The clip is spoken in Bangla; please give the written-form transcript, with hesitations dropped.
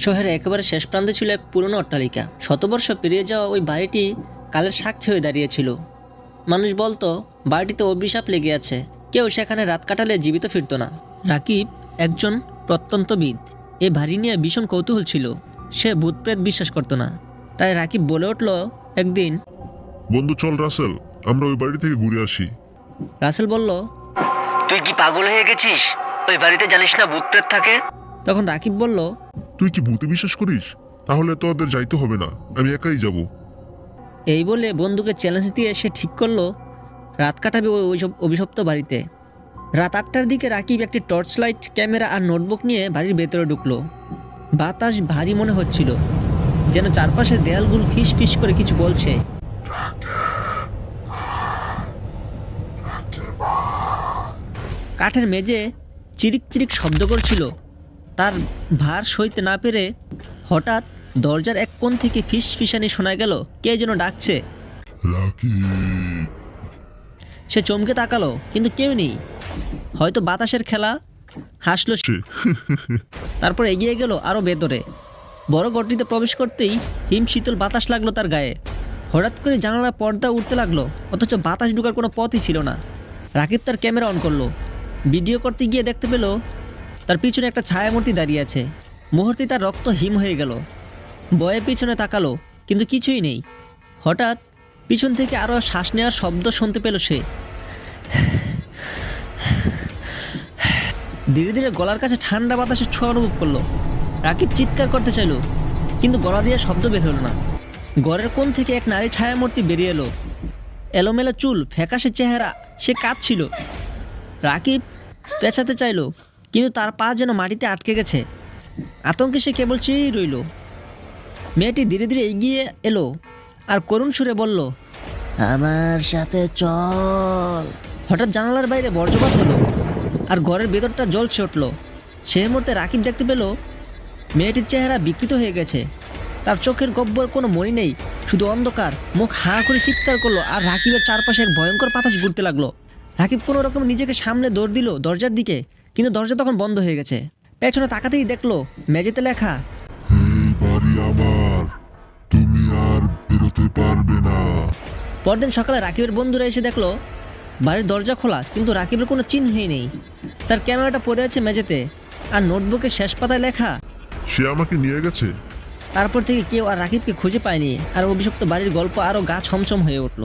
শহরে একেবারে শেষ প্রান্তে ছিল এক পুরনো অট্টালিকা। শতবর্ষ পেরিয়ে যাওয়া ওই বাড়িটি কালের সাক্ষী হয়ে দাঁড়িয়েছিল। মানুষ বলতো বাড়িটিতে অভিশাপ লেগে আছে, কেউ সেখানে রাত কাটালে জীবিত ফিরত না। রাকিব একজন প্রত্যন্তবিদ, এ বাড়ি নিয়ে ভীষণ কৌতূহল ছিল। সে ভূতপ্রেত বিশ্বাস করতো না। তাই রাকিব বলে উঠল একদিন, বন্ধু চল রাসেল, আমরা ওই বাড়ি থেকে ঘুরে আসি। রাসেল বলল, তুই কি পাগল হয়ে গেছিস? ওই বাড়িতে জানিস না ভূতপ্রেত থাকে? তখন রাকিব বলল, তুই কি ভূতে বিশ্বাস করিস? তাহলে তো ওদের যাইতে হবে না, আমি একাই যাব। এই বলে বন্ধুকে চ্যালেঞ্জ দিয়ে সে ঠিক করলো রাত কাটাবে ওই অভিশপ্ত বাড়িতে। রাত 8টার দিকে রাকিব একটি টর্চ লাইট, ক্যামেরা আর নোটবুক নিয়ে বাড়ির ভেতরে ঢুকলো। বাতাস ভারী মনে হচ্ছিল, যেন চারপাশের দেয়ালগুলো ফিস ফিস করে কিছু বলছে। কাঠের মেঝে চিরিক চিরিক শব্দ করছিল। তার ভার সইতে না পেরে হঠাৎ দরজার এক কোণ থেকে ফিস ফিসানি শোনা গেল, কে যেন ডাকছে। সে চমকে তাকালো, কিন্তু কেউ নেই। হয়তো বাতাসের খেলা, হাসলো সে। তারপর এগিয়ে গেল আরো ভেতরে। বড় ঘরটিতে প্রবেশ করতেই হিম শীতল বাতাস লাগলো তার গায়ে। হঠাৎ করে জানালার পর্দা উঠতে লাগলো, অথচ বাতাস ঢোকার কোনো পথই ছিল না। রাকিব তার ক্যামেরা অন করলো। ভিডিও করতে গিয়ে দেখতে পেল তার পিছনে একটা ছায়ামূর্তি দাঁড়িয়ে আছে। মুহূর্তে তার রক্ত হিম হয়ে গেল। ভয়ে পিছনে তাকালো, কিন্তু কিছুই নেই। হঠাৎ পিছন থেকে আরও শ্বাস নেওয়ার শব্দ শুনতে পেল সে। ধীরে ধীরে গলার কাছে ঠান্ডা বাতাসের ছোঁয়া অনুভব করলো। রাকিব চিৎকার করতে চাইল, কিন্তু গলা দিয়ে শব্দ বের হলো না। ঘরের কোণ থেকে এক নারী ছায়ামূর্তি বেরিয়ে এলো। এলোমেলো চুল, ফ্যাকাশে চেহারা, সে কাঁদছিল। রাকিব পেছাতে চাইল, কিন্তু তার পা যেন মাটিতে আটকে গেছে। আতঙ্কে সে কেবল চেয়েই রইল। মেয়েটি ধীরে ধীরে এগিয়ে এলো আর করুণ সুরে বলল, আমার সাথে চল। হঠাৎ জানালার বাইরে বজ্রপাত হলো আর ঘরের ভেতরটা জ্বলছে উঠল। সেই মুহূর্তে রাকিব দেখতে পেল মেয়েটির চেহারা বিকৃত হয়ে গেছে। তার চোখের গব্বর কোনো মনি নেই, শুধু অন্ধকার। মুখ হাঁ করে চিৎকার করলো আর রাকিবের চারপাশে এক ভয়ঙ্কর বাতাস ঘুরতে লাগলো। রাকিব কোনো রকম নিজেকে সামনে দৌড় দিল দরজার দিকে, কিন্তু দরজা তখন বন্ধ হয়ে গেছে। পেছনে তাকাতেই দেখলো মেঝেতে লেখা, এই বাড়ি আমার, তুমি আর বেরোতে পারবে না। পরদিন সকালে রাকিবের বন্ধুরা এসে দেখলো বাড়ির দরজা খোলা, কিন্তু রাকিবের কোনো চিহ্নই নেই। তার ক্যামেরাটা পড়ে আছে মেঝেতে, আর নোটবুকের শেষ পাতায় লেখা, সে আমাকে নিয়ে গেছে। তারপর থেকে কেউ আর রাকিবকে খুঁজে পায়নি। আর অভিশপ্ত বাড়ির গল্প আরও গা ছমছম হয়ে উঠল।